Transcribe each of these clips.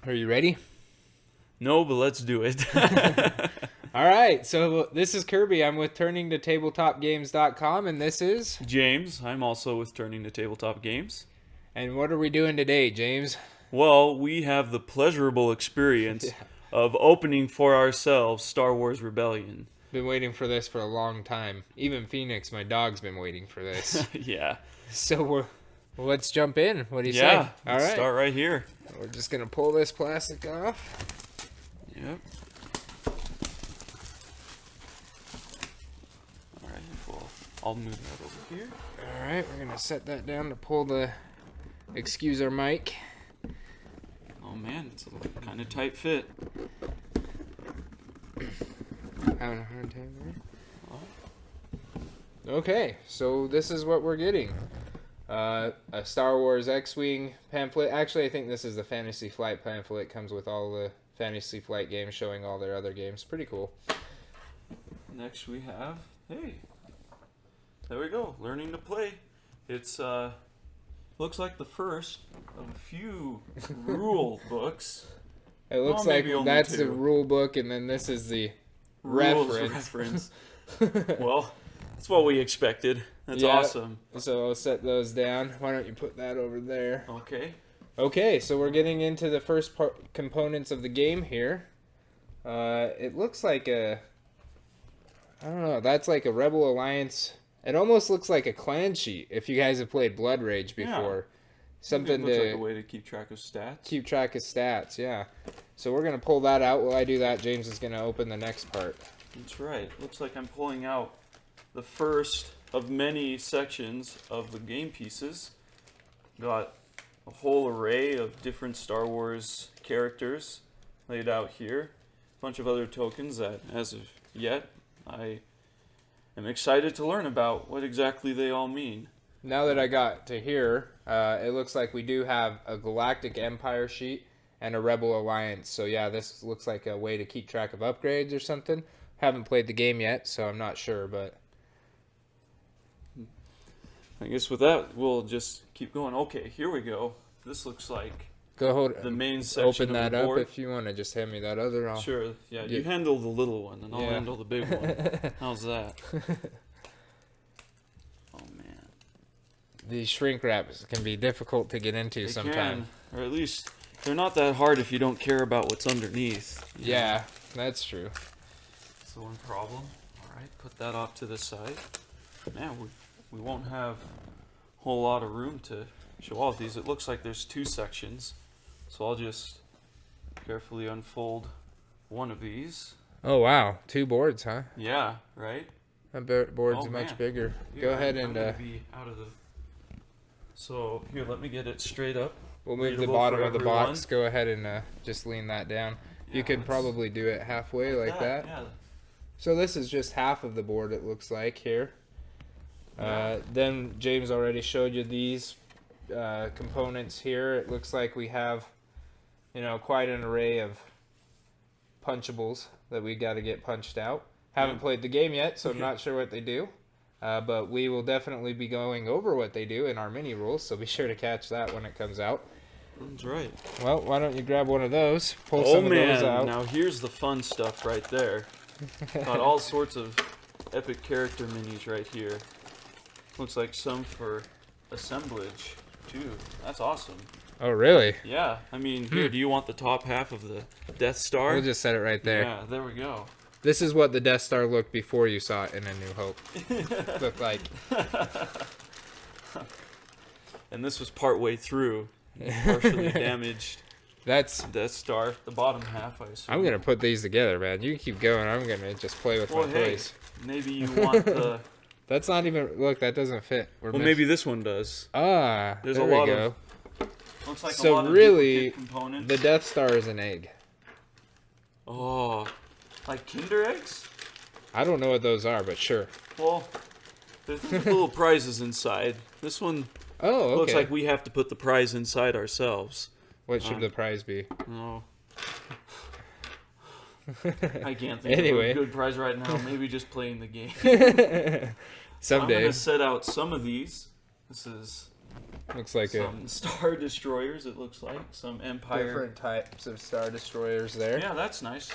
Are you ready? No, but let's do it. All right, so this is Kirby. I'm with turningtotabletopgames.com, and this is... James, I'm also with Turning to Tabletop Games. And what are we doing today, James? Well, we have the pleasurable experience of opening for ourselves Star Wars Rebellion. Been waiting for this for a long time. Even Phoenix, my dog's been waiting for this. Yeah. So let's jump in. What do you say? Yeah, All let's right. start right here. We're just going to pull this plastic off. Yep. All right, well, I'll move that over here. All right, we're going to set that down to pull the... Excuse our mic. Oh man, it's a kind of tight fit. Having a hard time there. Okay, so this is what we're getting. A Star Wars X-Wing pamphlet. Actually, I think this is the Fantasy Flight pamphlet. It comes with all the Fantasy Flight games showing all their other games. Pretty cool. Next we have, hey, there we go, Learning to Play. It's, looks like the first of a few rule books. It looks like that's the rule book, and then this is the reference. Well, that's what we expected. That's awesome. So I'll set those down. Why don't you put that over there? Okay. Okay, so we're getting into the first components of the game here. It looks like I don't know, that's like a Rebel Alliance. It almost looks like a clan sheet if you guys have played Blood Rage before. Yeah. Something it looks to like a way to keep track of stats. Keep track of stats, yeah. So we're going to pull that out. While I do that, James is going to open the next part. That's right. Looks like I'm pulling out the first of many sections of the game pieces. Got a whole array of different Star Wars characters laid out here. A bunch of other tokens that, as of yet, I am excited to learn about what exactly they all mean. Now that I got to here, it looks like we do have a Galactic Empire sheet and a Rebel Alliance. So yeah, this looks like a way to keep track of upgrades or something. Haven't played the game yet, so I'm not sure, but... I guess with that, we'll just keep going. Okay, here we go. This looks like the main section open that of the board. up if you want to just hand me that other. Sure, yeah, you handle the little one, and I'll handle the big one. How's that? Oh, man. These shrink wraps can be difficult to get into sometimes. Or at least, they're not that hard if you don't care about what's underneath. Yeah, that's true. That's the one problem. All right, put that off to the side. Man, we won't have a whole lot of room to show all of these. It looks like there's two sections, so I'll just carefully unfold one of these. Oh wow, 2 boards, huh? Yeah, right? That board's much bigger. Here, Go ahead and be out of the... So here, let me get it straight up. We'll move the bottom of the box. Go ahead and just lean that down. Yeah, you could probably do it halfway like that. Yeah. So this is just half of the board, it looks like here. Then James already showed you these components here. It looks like we have, quite an array of punchables that we got to get punched out. Haven't played the game yet, so I'm not sure what they do. But we will definitely be going over what they do in our mini rules, so be sure to catch that when it comes out. That's right. Well, why don't you grab one of those, pull some of those out. Now here's the fun stuff right there. Got all sorts of epic character minis right here. Looks like some for assemblage, too. That's awesome. Oh, really? Yeah. I mean, here, do you want the top half of the Death Star? We'll just set it right there. Yeah, there we go. This is what the Death Star looked before you saw it in A New Hope. Looked like. And this was partway through. Partially damaged. That's Death Star, the bottom half, I assume. I'm going to put these together, man. You keep going. I'm going to just play with my toys. Maybe you want the... That's not even... Look, that doesn't fit. Maybe this one does. Ah, There's there a lot we go. Looks like so a lot of really, components. The Death Star is an egg. Oh, like Kinder eggs? I don't know what those are, but sure. Well, there's little prizes inside. This one looks like we have to put the prize inside ourselves. What should the prize be? Oh. I can't think of a good prize right now. Maybe just playing the game. Someday. I'm going to set out some of these. This is Looks like some Star Destroyers, it looks like. Some Empire. different types of Star Destroyers there. Yeah, that's nice.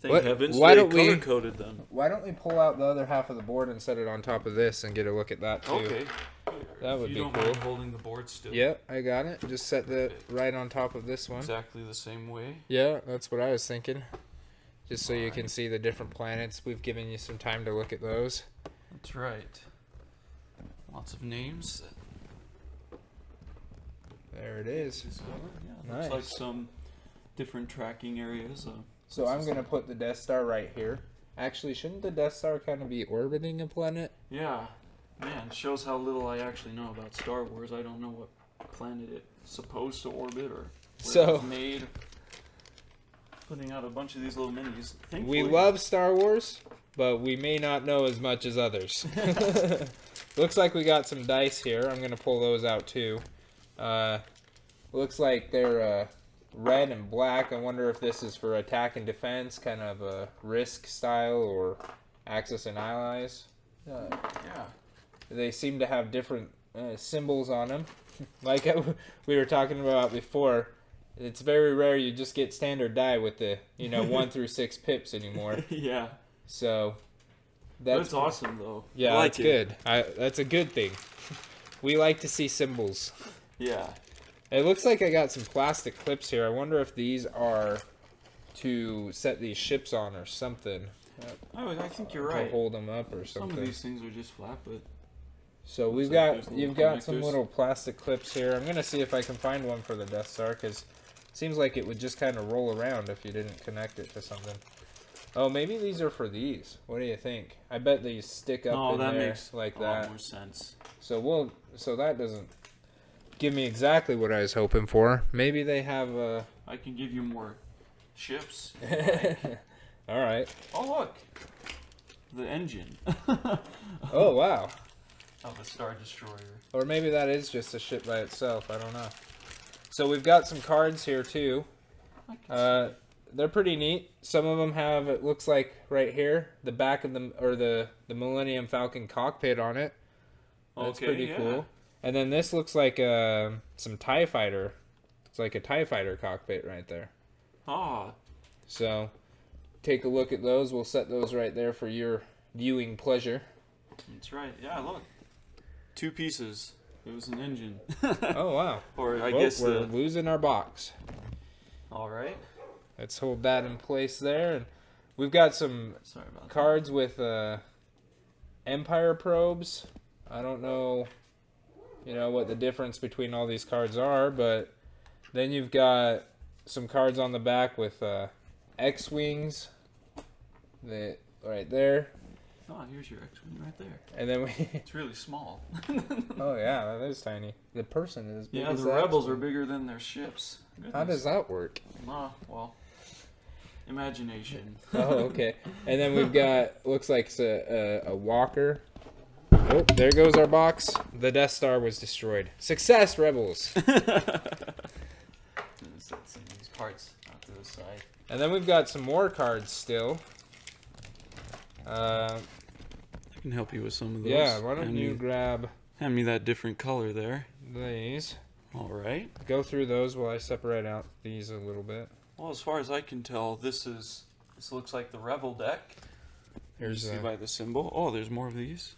Thank What- heavens why they don't we- color-coded them. Why don't we pull out the other half of the board and set it on top of this and get a look at that too? Okay. That would if be you don't cool. mind holding the board still. Yep, I got it. Just set the right on top of this one. Exactly the same way. Yeah, that's what I was thinking. Just so you Alright. can see the different planets. We've given you some time to look at those. That's right. Lots of names. There it is. Yeah, Nice. looks like some different tracking areas. So I'm going to put the Death Star right here. Actually, shouldn't the Death Star kind of be orbiting a planet? Yeah. Man, shows how little I actually know about Star Wars. I don't know what planet it's supposed to orbit or where So- it's made. Putting out a bunch of these little minis. Thankfully, We love Star Wars, but we may not know as much as others. Looks like we got some dice here. I'm going to pull those out too. Looks like they're red and black. I wonder if this is for attack and defense, kind of a Risk style, or Axis and Allies. Yeah. They seem to have different symbols on them. Like we were talking about before, it's very rare you just get standard die with the 1 through 6 pips anymore. Yeah. So That's awesome, though. yeah, I like that's it. good. That's a good thing. We like to see symbols. Yeah. It looks like I got some plastic clips here. I wonder if these are to set these ships on or something. Oh, I think you're To right. hold them up or Some something. of these things are just flat, but So looks we've like got there's little you've got some connectors. little plastic clips here. I'm gonna see if I can find one for the Death Star, because it seems like it would just kind of roll around if you didn't connect it to something. Oh, maybe these are for these. What do you think? I bet these stick up no, in that there makes like a lot that. more sense. So that doesn't give me exactly what I was hoping for. Maybe they have a. I can give you more ships. All right. Oh, look. The engine Oh wow. of a Star Destroyer. Or maybe that is just a ship by itself. I don't know. So we've got some cards here too. I can see They're pretty neat. Some of them have, it looks like right here, the back of the Millennium Falcon cockpit on it. That's Okay, pretty yeah. cool. And then this looks like some TIE fighter. It's like a TIE fighter cockpit right there. Ah, So take a look at those. We'll set those right there for your viewing pleasure. that's right. Yeah, look. 2 pieces. It was an engine. Oh wow. Or I Well, guess we're the... losing our box. All right. Let's hold that in place there. And we've got some Sorry about cards with Empire probes. I don't know, what the difference between all these cards are, but then you've got some cards on the back with X-wings, right there, that. Oh, here's your X-Wing right there. and then we. It's really small. Oh yeah, that is tiny. The person is big Yeah, as the that. rebels are bigger than their ships. How does that work? Ah, well, imagination. Oh, okay. And then we've got, looks like it's a walker. Oh, there goes our box. The Death Star was destroyed. Success, rebels. Set some of these parts out to the side. And then we've got some more cards still. I can help you with some of those. Yeah, why don't you grab hand me that different color there? these. All right. Go through those while I separate out these a little bit. Well, as far as I can tell, this looks like the Rebel deck. Here's You see by the symbol. Oh, there's more of these.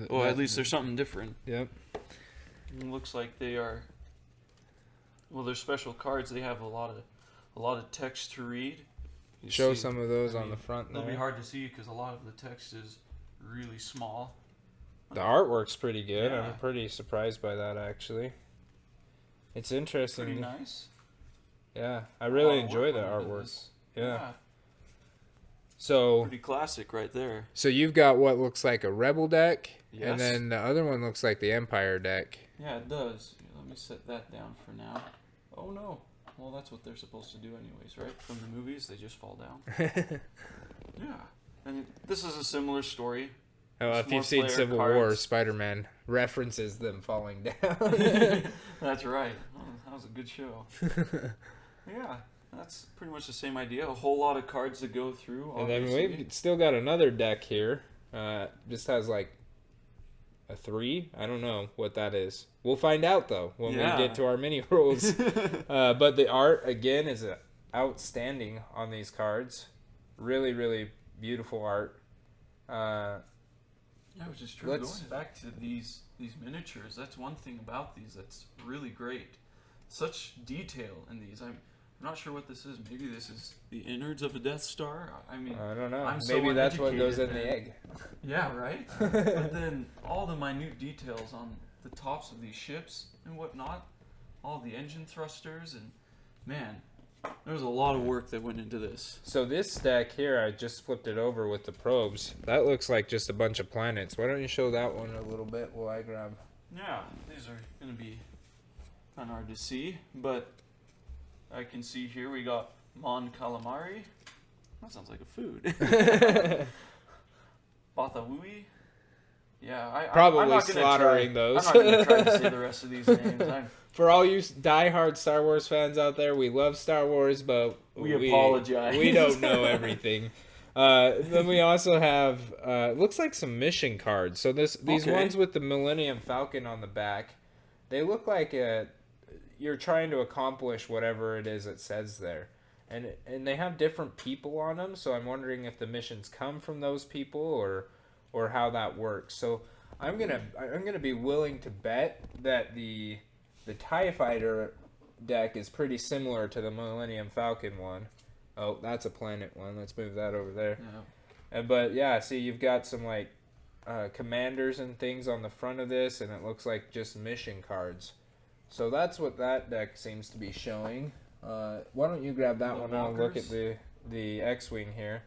Well, that- at least there's something different. Yep. It looks like they are. Well, they're special cards. They have a lot of text to read. You Show see- some of those I on the mean, front They'll be there. hard to see because a lot of the text is really small. The artwork's pretty good. Yeah. I'm pretty surprised by that, actually. It's interesting. Pretty nice. Yeah, I really A lot of enjoy work the went into artwork. this. Yeah. So Pretty classic right there. you've got what looks like a Rebel deck, Yes. and then the other one looks like the Empire deck. Yeah, it does. Here, let me set that down for now. Oh no. Well, that's what they're supposed to do anyways, right? From the movies, they just fall down. Yeah. And this is a similar story. Oh, It's if more you've seen player Civil War, cards. Spider-Man references them falling down. That's right. Oh, that was a good show. Yeah, that's pretty much the same idea. A whole lot of cards to go through. And then Obviously. we've still got another deck here. Just has like a 3. I don't know what that is. We'll find out though when we Yeah. get to our mini rules. But the art again is outstanding on these cards. Really, really beautiful art. Yeah, which is true. Let's- Going back to these miniatures, that's one thing about these that's really great. Such detail in these. I'm not sure what this is. Maybe this is the innards of a Death Star. I mean, I don't know. I'm so Maybe that's what goes in uneducated, the man. egg. yeah, right. But then all the minute details on the tops of these ships and whatnot, all the engine thrusters, and man, there was a lot of work that went into this. So this deck here, I just flipped it over with the probes. That looks like just a bunch of planets. Why don't you show that one a little bit while I grab? Yeah, these are going to be kind of hard to see, but I can see here we got Mon Calamari. That sounds like a food. Bathawui. Yeah, I'm Probably not gonna slaughtering try, those. I'm not going to try to say the rest of these names. For all you diehard Star Wars fans out there, we love Star Wars, but We apologize. We don't know everything. Then we also have looks like some mission cards. So these Okay. ones with the Millennium Falcon on the back, they look like you're trying to accomplish whatever it is it says there, and they have different people on them. So I'm wondering if the missions come from those people or how that works. So I'm gonna be willing to bet that the TIE Fighter deck is pretty similar to the Millennium Falcon one. Oh, that's a planet one. Let's move that over there. Yeah. But yeah, see, you've got some like commanders and things on the front of this, and it looks like just mission cards. So that's what that deck seems to be showing. Why don't you grab that The one and I'll look walkers? at the X-Wing here.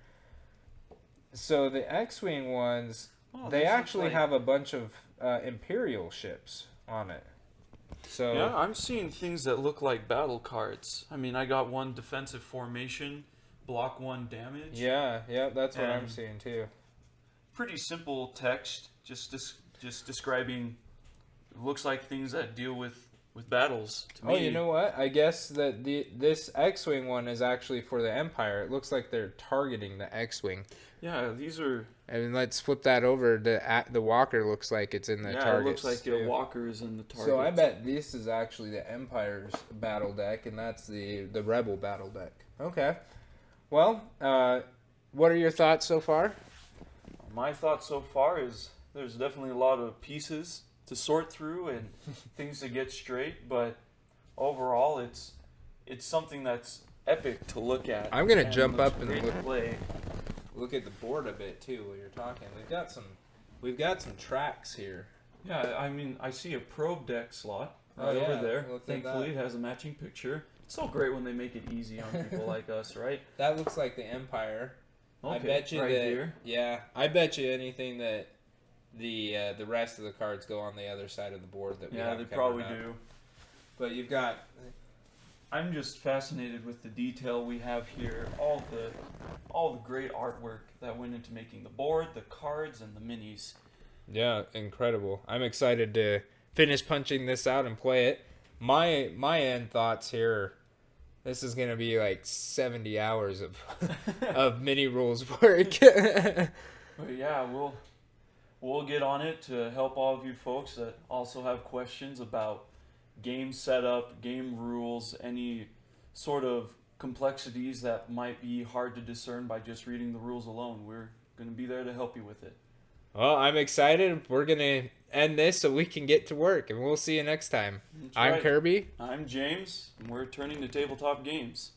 So the X-Wing ones, Oh, they these look actually like- have a bunch of Imperial ships on it. So Yeah, I'm seeing things that look like battle cards. I mean, I got one defensive formation, block 1 damage. yeah, that's what I'm And- seeing too. Pretty simple text, just describing. Looks like things that deal with battles. To me. Oh, you know what? I guess that this X-Wing one is actually for the Empire. It looks like they're targeting the X-Wing. Yeah, these are. And let's flip that over. The Walker looks like it's in the Yeah, targets. it looks like too. the walkers and the targets. So I bet this is actually the Empire's battle deck, and that's the Rebel battle deck. Okay. Well, what are your thoughts so far? My thought so far is there's definitely a lot of pieces to sort through and things to get straight, but overall, it's something that's epic to look at. I'm gonna and jump looks up and great to play. look at the board a bit too while you're talking. We've got some tracks here. Yeah, I mean, I see a probe deck slot Oh, right yeah, over there. look at Thankfully, that. it has a matching picture. It's so great when they make it easy on people like us, right? That looks like the Empire. Okay, I bet you right that. here. Yeah, I bet you anything that the rest of the cards go on the other side of the board that we Yeah, have they covered probably up. do. But you've got I'm just fascinated with the detail we have here, all the great artwork that went into making the board, the cards, and the minis. yeah, incredible. I'm excited to finish punching this out and play it. My end thoughts here. This is gonna be like 70 hours of of mini rules work. But yeah, we'll get on it to help all of you folks that also have questions about game setup, game rules, any sort of complexities that might be hard to discern by just reading the rules alone. We're going to be there to help you with it. Well, I'm excited. We're gonna end this so we can get to work, and we'll see you next time. That's I'm right. Kirby. I'm James, and we're turning to tabletop games.